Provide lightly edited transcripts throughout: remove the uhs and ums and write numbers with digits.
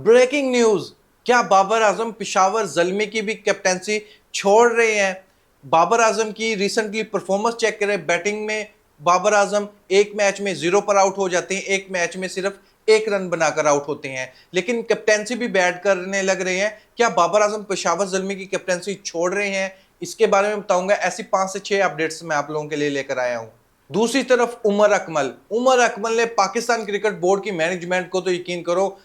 Breaking news, क्या बाबर आजम पेशावर ज़ल्मी की भी कैप्टेंसी छोड़ रहे हैं? बाबर आजम की रिसेंटली परफॉर्मेंस चेक करें। बैटिंग में बाबर आजम एक मैच में 0 पर आउट हो जाते हैं, एक मैच में सिर्फ 1 रन बनाकर आउट होते हैं, लेकिन कैप्टेंसी भी बैट करने लग रहे हैं। क्या बाबर आजम पेशावर ज़ल्मी की कैप्टेंसी छोड़ रहे हैं? इसके बारे में बताऊंगा। ऐसी 5 से 6 अपडेट्स मैं आप लोगों के लिए लेकर आया हूं। दूसरी तरफ उमर अकमल ने पाकिस्तान क्रिकेट बोर्ड की मैनेजमेंट को तो यकीन करो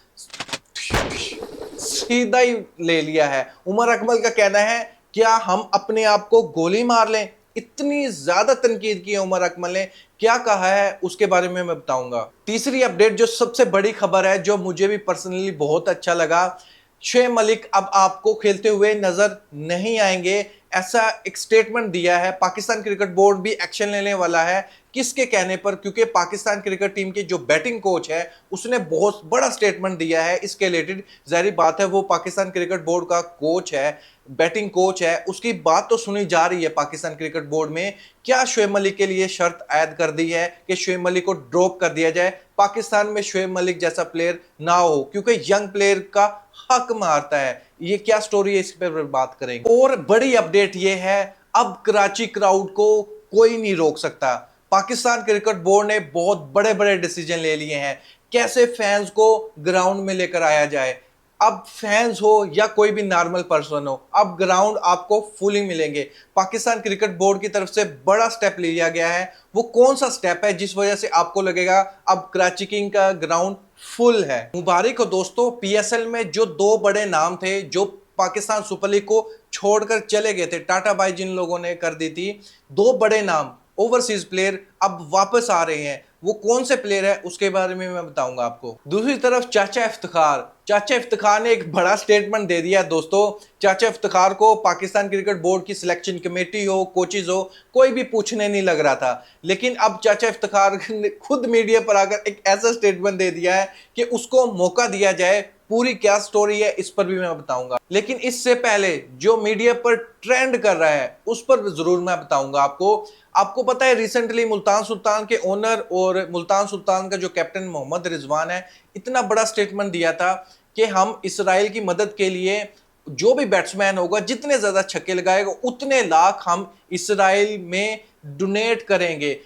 सीधा ही ले लिया है। उमर अकमल का कहना है, क्या हम अपने आप को गोली मार लें? इतनी ज्यादा तनकीद की है उमर अकमल ने। क्या कहा है उसके बारे में मैं बताऊंगा। तीसरी अपडेट, जो सबसे बड़ी खबर है, जो मुझे भी पर्सनली बहुत अच्छा लगा, शोएब मलिक अब आपको खेलते हुए नजर नहीं आएंगे, ऐसा एक स्टेटमेंट दिया है। पाकिस्तान क्रिकेट बोर्ड भी एक्शन लेने वाला है। किसके कहने पर? क्योंकि पाकिस्तान क्रिकेट टीम के जो बैटिंग कोच है उसने बहुत बड़ा स्टेटमेंट दिया है इसके रिलेटेड। जाहिर बात है वो पाकिस्तान क्रिकेट बोर्ड का कोच है, बैटिंग कोच है, उसकी बात तो सुनी जा रही है पाकिस्तान क्रिकेट बोर्ड में। क्या शोएब मलिक के लिए शर्त आयद कर दी है कि शोएब मलिक को ड्रॉप कर दिया जाए, पाकिस्तान में शोएब मलिक जैसा प्लेयर ना हो, क्योंकि यंग प्लेयर का हक मारता है। ये क्या स्टोरी है, इस पर बात करेंगे। और बड़ी अपडेट ये है, अब कराची क्राउड को कोई नहीं रोक सकता। पाकिस्तान क्रिकेट बोर्ड ने बहुत बड़े बड़े डिसीजन ले लिए हैं कैसे फैंस को ग्राउंड में लेकर आया जाए। अब फैंस हो या कोई भी नॉर्मल पर्सन हो, अब ग्राउंड आपको फुली मिलेंगे। पाकिस्तान क्रिकेट बोर्ड की तरफ से बड़ा स्टेप लिया गया है। वो कौन सा स्टेप है जिस वजह से आपको लगेगा अब कराची किंग का ग्राउंड फुल है? मुबारक हो दोस्तों, पीएसएल में जो 2 बड़े नाम थे जो पाकिस्तान सुपर लीग को छोड़कर चले गए थे, टाटा बाई जिन लोगों ने कर दी थी, 2 बड़े नाम ओवरसीज प्लेयर अब वापस आ रहे हैं। वो कौन से प्लेयर है उसके बारे में मैं बताऊंगा आपको। दूसरी तरफ चाचा इफ्तिखार ने एक बड़ा स्टेटमेंट दे दिया दोस्तों। चाचा इफ्तिखार को पाकिस्तान क्रिकेट बोर्ड की सिलेक्शन कमेटी हो, कोचेज हो, कोई भी पूछने नहीं लग रहा था, लेकिन अब चाचा इफ्तिखार ने खुद मीडिया पर आकर एक ऐसा स्टेटमेंट दे दिया है कि उसको मौका दिया जाए। पूरी क्या स्टोरी है इस पर भी मैं बताऊंगा, लेकिन इससे पहले जो मीडिया पर ट्रेंड कर रहा है उस पर जरूर मैं बताऊंगा आपको। आपको पता है रिसेंटली मुल्तान सुल्तान के ओनर और मुल्तान सुल्तान का जो कैप्टन मोहम्मद रिजवान है, इतना बड़ा स्टेटमेंट दिया था कि हम इसराइल की मदद के लिए जो भी बैट्समैन होगा, जितने ज्यादा छक्के लगाएगा उतने लाख हम इसराइल में डोनेट करेंगे।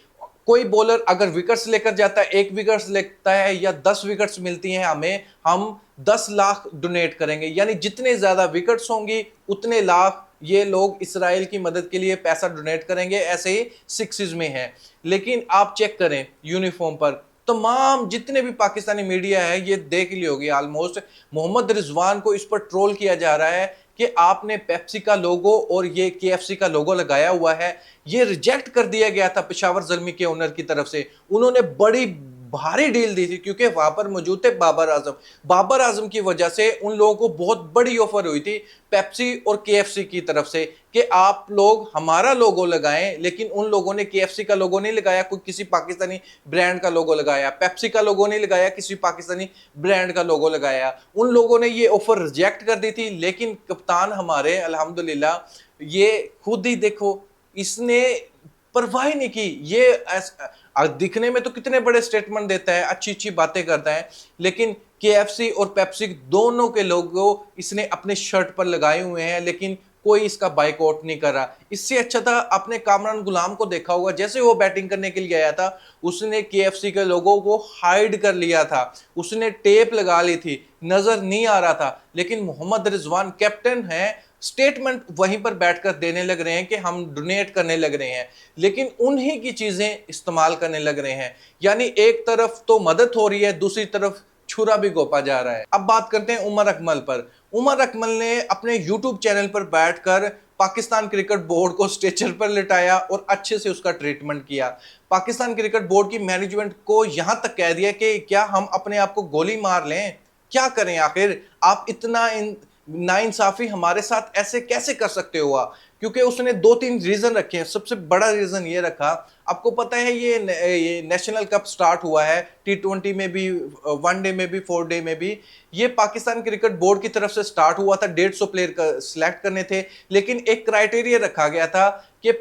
कोई बॉलर अगर विकेट्स लेकर जाता है, 1 विकेट्स लेता है या 10 विकेट्स मिलती हैं हमें, हम 10 लाख डोनेट करेंगे। यानी जितने ज्यादा विकेट्स होंगी उतने लाख ये लोग इसराइल की मदद के लिए पैसा डोनेट करेंगे। ऐसे ही सिक्सिस में है। लेकिन आप चेक करें यूनिफॉर्म पर तमाम जितने भी पाकिस्तानी मीडिया है ये देख ली होगी ऑलमोस्ट, मोहम्मद रिजवान को इस पर ट्रोल किया जा रहा है कि आपने पेप्सी का लोगो और ये केएफसी का लोगो लगाया हुआ है। ये रिजेक्ट कर दिया गया था पेशावर ज़ल्मी के ओनर की तरफ से। उन्होंने बड़ी भारी डील दी थी क्योंकि वहां पर मौजूद थे बाबर आजम की वजह से उन लोगों को बहुत बड़ी ऑफर हुई थी पेप्सी और केएफसी की तरफ से कि आप लोग हमारा लोगो लगाएं, लेकिन उन लोगों ने केएफसी का लोगो नहीं लगाया, कोई किसी पाकिस्तानी ब्रांड का लोगो लगाया, पेप्सी का लोगो नहीं लगाया, किसी पाकिस्तानी ब्रांड का लोगो लगाया। उन लोगों ने ये ऑफर रिजेक्ट कर दी थी, लेकिन कप्तान हमारे अल्हम्दुलिल्लाह ये खुद ही देखो, इसने परवाह नहीं की। ये दिखने में तो कितने बड़े स्टेटमेंट देता है, अच्छी अच्छी बातें करता है, लेकिन केएफसी और पेप्सी दोनों के लोगो इसने अपने शर्ट पर लगाए हुए हैं, लेकिन कोई इसका बाइकआउट नहीं कर रहा। इससे अच्छा था आपने कामरान गुलाम को देखा होगा, जैसे वो बैटिंग करने के लिए आया था उसने केएफसी के लोगों को हाइड कर लिया था, उसने टेप लगा ली थी, नजर नहीं आ रहा था। लेकिन मोहम्मद रिजवान कैप्टन है, स्टेटमेंट वहीं पर बैठकर देने लग रहे हैं कि हम डोनेट करने लग रहे हैं, लेकिन उन्हीं की चीजें इस्तेमाल करने लग रहे हैं। यानी एक तरफ तो मदद हो रही है, दूसरी तरफ छुरा भी गोपा जा रहा है। अब बात करते हैं उमर अकमल पर। उमर अकमल ने अपने यूट्यूब चैनल पर बैठकर पाकिस्तान क्रिकेट बोर्ड को स्ट्रेचर पर लिटाया और अच्छे से उसका ट्रीटमेंट किया। पाकिस्तान क्रिकेट बोर्ड की मैनेजमेंट को यहां तक कह दिया कि क्या हम अपने आप को गोली मार लें? क्या करें आखिर? आप इतना नाइंसाफी हमारे साथ ऐसे कैसे कर सकते हो? क्योंकि उसने 2-3 रीजन रखे हैं। सबसे बड़ा रीजन ये रखा, आपको पता है ये नेशनल कप स्टार्ट हुआ है, T20 में भी, वनडे में भी, 4 डे में भी। ये पाकिस्तान क्रिकेट बोर्ड की तरफ से स्टार्ट हुआ था, 150 प्लेयर सिलेक्ट करने थे, लेकिन एक क्राइटेरिया रखा गया था कि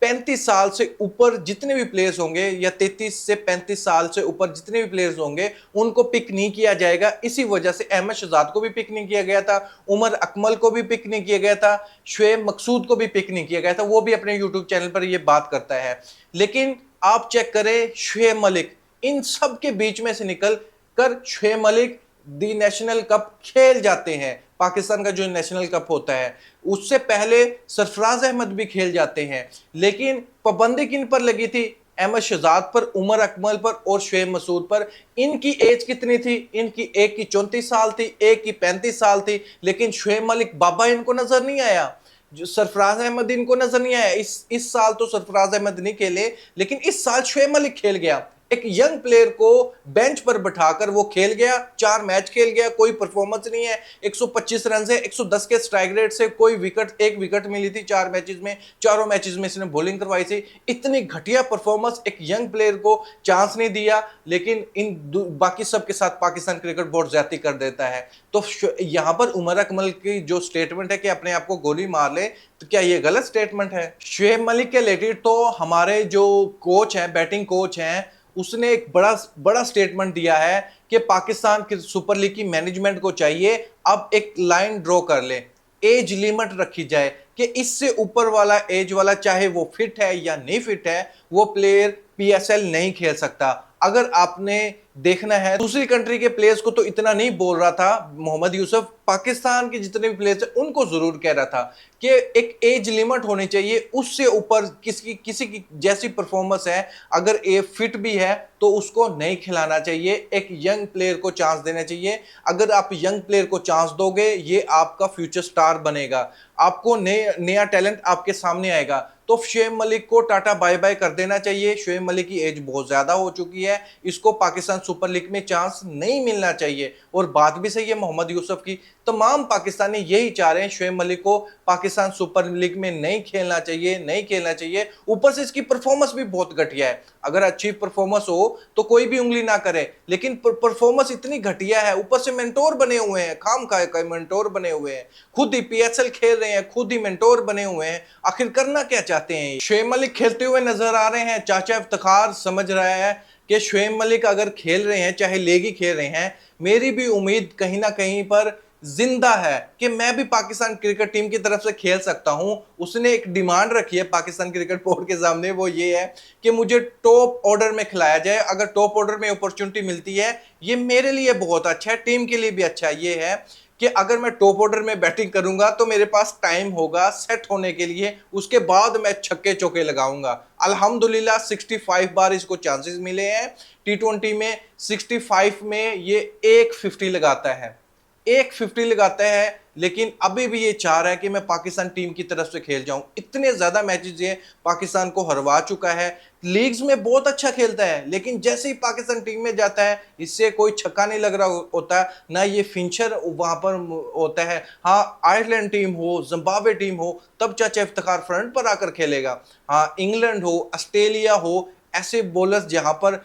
35 साल से ऊपर जितने भी प्लेयर्स होंगे या 33 से 35 साल से ऊपर जितने भी प्लेयर्स होंगे उनको पिक नहीं किया जाएगा। इसी वजह से अहमद शहजाद को भी पिक नहीं किया गया था, उमर अकमल को भी पिक नहीं किया गया था, शुएब मकसूद को भी पिक नहीं किया गया था। वो भी अपने यूट्यूब चैनल पर ये बात करता है। लेकिन आप चेक करें शुएब मलिक इन सब के बीच में से निकल कर शुएब मलिक दी नेशनल कप खेल जाते हैं। पाकिस्तान का जो नेशनल कप होता है उससे पहले सरफराज अहमद भी खेल जाते हैं। लेकिन पाबंदी किन पर लगी थी? अहमद शहजाद पर, उमर अकमल पर और शुएब मसूद पर। इनकी एज कितनी थी? इनकी एक की 34 साल थी, एक की 35 साल थी। लेकिन शुएब मलिक बाबा इनको नजर नहीं आया, जो सरफराज अहमद इनको नजर नहीं आया। इस साल तो सरफराज अहमद नहीं खेले, लेकिन इस साल शुएब मलिक खेल गया। एक यंग प्लेयर को बेंच पर बिठाकर वो खेल गया, 4 मैच खेल गया, कोई परफॉर्मेंस नहीं है। 125 रन से 110 के स्ट्राइक रेट से कोई विकेट, एक विकेट मिली थी 4 मैचेस में, चारों मैचेस में इसने बॉलिंग करवाई थी। इतनी घटिया परफॉर्मेंस, एक यंग प्लेयर को चांस नहीं दिया। लेकिन इन बाकी सब के साथ पाकिस्तान क्रिकेट बोर्ड ज्यादती कर देता है। तो यहां पर उमर अकमल की जो स्टेटमेंट है कि अपने आप को गोली मार ले, तो क्या ये गलत स्टेटमेंट है? शुएब मलिक के रिलेटेड तो हमारे जो कोच हैं, बैटिंग कोच हैं, उसने एक बड़ा स्टेटमेंट दिया है कि पाकिस्तान की सुपर लीग की मैनेजमेंट को चाहिए अब एक लाइन ड्रॉ कर ले, एज लिमिट रखी जाए कि इससे ऊपर वाला एज वाला, चाहे वो फिट है या नहीं फिट है, वो प्लेयर पीएसएल नहीं खेल सकता। अगर आपने देखना है दूसरी कंट्री के प्लेयर्स को तो इतना नहीं बोल रहा था मोहम्मद यूसुफ, पाकिस्तान के जितने भी प्लेयर्स हैं उनको जरूर कह रहा था कि एक एज लिमिट होनी चाहिए, उससे ऊपर किसी की जैसी परफॉर्मेंस है, अगर ये फिट भी है तो उसको नहीं खिलाना चाहिए। एक यंग प्लेयर को चांस देना चाहिए। अगर आप यंग प्लेयर को चांस दोगे, ये आपका फ्यूचर स्टार बनेगा, आपको नया टैलेंट आपके सामने आएगा। तो शुएब मलिक को टाटा बाय बाय कर देना चाहिए। शुएब मलिक की एज बहुत ज्यादा हो चुकी है, इसको पाकिस्तान सुपर लीग में चांस नहीं मिलना चाहिए। और बात भी सही है मोहम्मद यूसुफ की, तमाम पाकिस्तानी यही चाह रहे हैं शुएब मलिक को पाकिस्तान सुपर लीग में नहीं खेलना चाहिए, नहीं खेलना चाहिए। ऊपर से इसकी परफॉर्मेंस भी बहुत घटिया है। अगर अच्छी परफॉर्मेंस हो तो कोई भी उंगली ना करे, लेकिन परफॉर्मेंस इतनी घटिया है। ऊपर से मेंटोर बने हुए हैं, खाम खाए का मेंटोर बने हुए हैं, खुद ही पीएसएल खेल रहे हैं, खुद ही मेंटोर बने हुए हैं। आखिर करना क्या चाहते हैं? शुएब मलिक खेलते हुए नजर आ रहे हैं। चाचा इफ्तिखार समझ रहा है कि शुएब मलिक अगर खेल रहे हैं, चाहे लेगी खेल रहे हैं, मेरी भी उम्मीद कहीं ना कहीं पर जिंदा है कि मैं भी पाकिस्तान क्रिकेट टीम की तरफ से खेल सकता हूं। उसने एक डिमांड रखी है पाकिस्तान क्रिकेट बोर्ड के सामने, वो ये है कि मुझे टॉप ऑर्डर में खिलाया जाए। अगर टॉप ऑर्डर में अपॉर्चुनिटी मिलती है, ये मेरे लिए बहुत अच्छा है, टीम के लिए भी अच्छा है। ये है कि अगर मैं टॉप ऑर्डर में बैटिंग करूंगा तो मेरे पास टाइम होगा सेट होने के लिए, उसके बाद मैं छक्के चौके लगाऊंगा। अल्हम्दुलिल्लाह 65 बार इसको चांसेस मिले हैं टी20 में, 65 में ये 150 लगाता है, 150 लगाता है। लेकिन अभी भी ये चाह रहा है कि मैं पाकिस्तान टीम की तरफ से खेल जाऊं। इतने ज्यादा मैचेस ये पाकिस्तान को हरवा चुका है, लीग्स में बहुत अच्छा खेलता है, लेकिन जैसे ही पाकिस्तान टीम में जाता है इससे कोई छक्का नहीं लग रहा होता, ना ये फिनिशर वहां पर होता है। हाँ, आयरलैंड टीम हो, जिम्बाब्वे टीम हो, तब चाचा इफ्तिखार फ्रंट पर आकर खेलेगा। हाँ, इंग्लैंड हो, ऑस्ट्रेलिया हो, ऐसे बॉलर्स जहां पर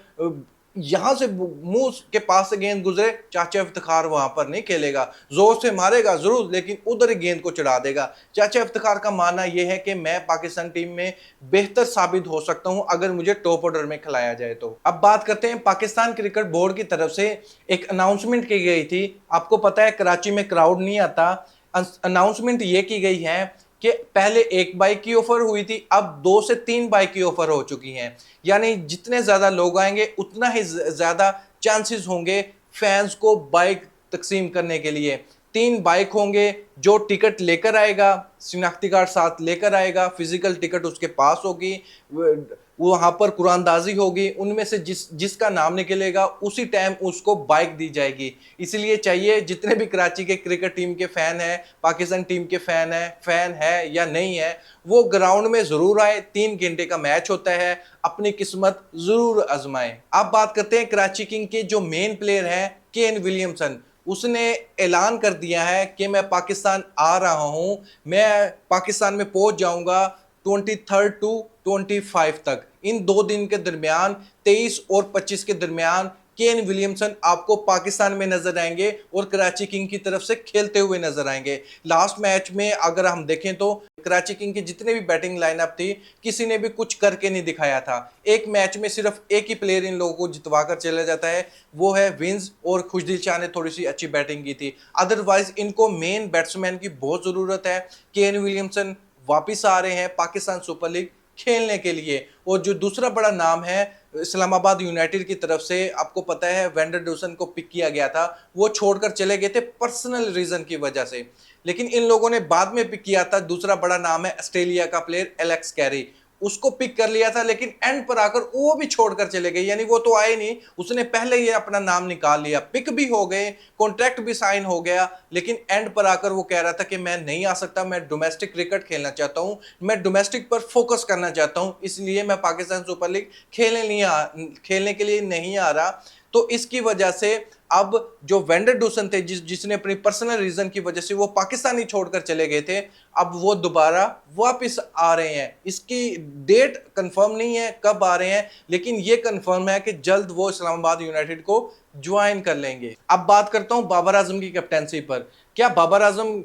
यहां से मुंह के पास से गेंद गुजरे, चाचा इफ्तिखार वहां पर नहीं खेलेगा। जोर से मारेगा जरूर, लेकिन उधर ही गेंद को चढ़ा देगा। चाचा इफ्तिखार का मानना यह है कि मैं पाकिस्तान टीम में बेहतर साबित हो सकता हूं अगर मुझे टॉप ऑर्डर में खिलाया जाए तो। अब बात करते हैं, पाकिस्तान क्रिकेट बोर्ड की तरफ से एक अनाउंसमेंट की गई थी। आपको पता है कराची में क्राउड नहीं आता। अनाउंसमेंट ये की गई है कि पहले 1 बाइक की ऑफर हुई थी, अब 2 से 3 बाइक की ऑफर हो चुकी हैं। यानी जितने ज्यादा लोग आएंगे उतना ही ज्यादा चांसेस होंगे फैंस को बाइक तकसीम करने के लिए। 3 बाइक होंगे, जो टिकट लेकर आएगा, शिनाख्ती कार्ड साथ लेकर आएगा, फिजिकल टिकट उसके पास होगी, वहां पर कुरानदाजी होगी, उनमें से जिसका नाम निकलेगा उसी टाइम उसको बाइक दी जाएगी। इसलिए चाहिए जितने भी कराची के क्रिकेट टीम के फैन हैं, पाकिस्तान टीम के फैन है या नहीं है, वो ग्राउंड में जरूर आए। 3 घंटे का मैच होता है, अपनी किस्मत जरूर आजमाएं। अब बात करते हैं कराची किंग के जो मेन प्लेयर हैं केन विलियमसन। उसने ऐलान कर दिया है कि मैं पाकिस्तान आ रहा हूं, मैं पाकिस्तान में पहुंच जाऊंगा 23 टू 25 तक। इन 2 दिन के दरमियान, 23 और 25 के दरमियान केन विलियमसन आपको पाकिस्तान में नजर आएंगे और कराची किंग की तरफ से खेलते हुए नजर आएंगे। लास्ट मैच में अगर हम देखें तो कराची किंग की जितने भी बैटिंग लाइनअप थी, किसी ने भी कुछ करके नहीं दिखाया था। एक मैच में सिर्फ एक ही प्लेयर इन लोगों को जितवा कर चला जाता है, वो है विंस, और खुशदिल शाह ने थोड़ी सी अच्छी बैटिंग की थी। अदरवाइज इनको मेन बैट्समैन की बहुत जरूरत है। केन विलियमसन वापिस आ रहे हैं पाकिस्तान सुपर लीग खेलने के लिए। और जो दूसरा बड़ा नाम है इस्लामाबाद यूनाइटेड की तरफ से, आपको पता है वेंडर डूसन को पिक किया गया था, वो छोड़कर चले गए थे पर्सनल रीजन की वजह से, लेकिन इन लोगों ने बाद में पिक किया था। दूसरा बड़ा नाम है ऑस्ट्रेलिया का प्लेयर एलेक्स कैरी, उसको पिक कर लिया था, लेकिन एंड पर आकर वो भी छोड़कर चले गए, यानी वो तो आए नहीं, उसने पहले ही अपना नाम निकाल लिया, पिक भी हो गए, कॉन्ट्रैक्ट भी साइन हो गया, लेकिन एंड पर आकर वो कह रहा था कि मैं नहीं आ सकता, मैं डोमेस्टिक क्रिकेट खेलना चाहता हूं, मैं डोमेस्टिक पर फोकस करना चाहता हूं, इसलिए मैं पाकिस्तान सुपर लीग खेलने के लिए नहीं आ रहा। तो इसकी वजह से अब जो वेंडर डूसन थे, जिसने अपनी पर्सनल रीजन की वजह से वो पाकिस्तान ही छोड़कर चले गए थे, अब वो दोबारा वापस आ रहे हैं। इसकी डेट कंफर्म नहीं है कब आ रहे हैं, लेकिन ये कंफर्म है कि जल्द वो इस्लामाबाद यूनाइटेड को ज्वाइन कर लेंगे। अब बात करता हूं बाबर आजम की कैप्टेंसी पर। क्या बाबर आजम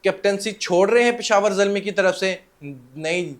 कैप्टेंसी छोड़ रहे हैं पेशावर ज़ल्मी की तरफ से? नहीं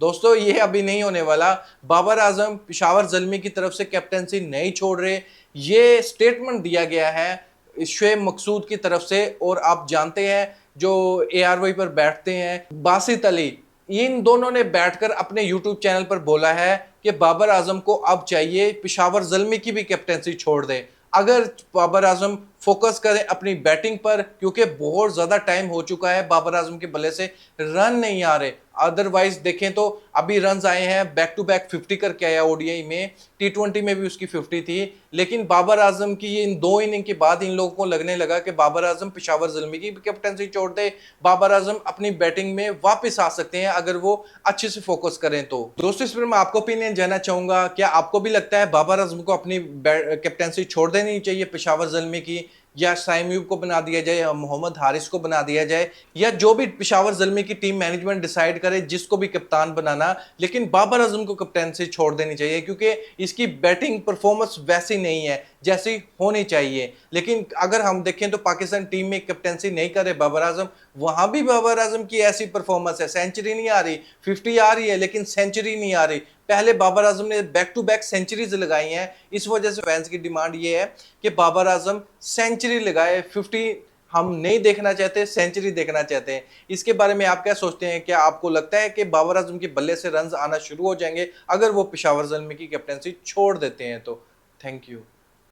दोस्तों, ये अभी नहीं होने वाला। बाबर आजम पेशावर ज़ल्मी की तरफ से कैप्टेंसी नहीं छोड़ रहे, ये स्टेटमेंट दिया गया है शुएब मकसूद की तरफ से। और आप जानते हैं जो ARY पर बैठते हैं बासित अली, इन दोनों ने बैठकर अपने यूट्यूब चैनल पर बोला है कि बाबर आजम को अब चाहिए पेशावर ज़ल्मी की भी कैप्टेंसी छोड़ दे। अगर बाबर आजम फोकस करें अपनी बैटिंग पर, क्योंकि बहुत ज़्यादा टाइम हो चुका है बाबर आजम के बल्ले से रन नहीं आ रहे। अदरवाइज देखें तो अभी रन्स आए हैं, बैक टू बैक 50 करके आया ODI में, T20 में भी उसकी 50 थी, लेकिन बाबर आजम की इन 2 इनिंग के बाद इन लोगों को लगने लगा कि बाबर आजम पेशावर ज़ल्मी की कैप्टेंसी छोड़ दे, बाबर आजम अपनी बैटिंग में वापस आ सकते हैं अगर वो अच्छे से फोकस करें तो। दोस्तों, इस पर मैं आपको ओपिनियन जानना चाहूंगा, क्या आपको भी लगता है बाबर आजम को अपनी कैप्टेंसी छोड़ देनी चाहिए पेशावर ज़ल्मी की, या शाइम अयूब को बना दिया जाए, या मोहम्मद हारिस को बना दिया जाए, या जो भी पेशावर ज़ल्मी की टीम मैनेजमेंट डिसाइड करे जिसको भी कप्तान बनाना, लेकिन बाबर आजम को कप्तानसी छोड़ देनी चाहिए, क्योंकि इसकी बैटिंग परफॉर्मेंस वैसी नहीं है जैसी होनी चाहिए। लेकिन अगर हम देखें तो पाकिस्तान टीम में कैप्टेंसी नहीं करे बाबर आजम, वहां भी बाबर आजम की ऐसी परफॉर्मेंस है, सेंचुरी नहीं आ रही, 50 आ रही है लेकिन सेंचुरी नहीं आ रही। पहले बाबर आजम ने बैक टू बैक सेंचुरीज लगाई हैं, इस वजह से फैंस की डिमांड ये है कि बाबर आजम सेंचुरी लगाए। 50 हम नहीं देखना चाहते, सेंचुरी देखना चाहते हैं। इसके बारे में आप क्या सोचते हैं? क्या आपको लगता है कि बाबर आजम के बल्ले से रन्स आना शुरू हो जाएंगे अगर वो पेशावर ज़ल्मी की कैप्टेंसी छोड़ देते हैं? तो थैंक यू।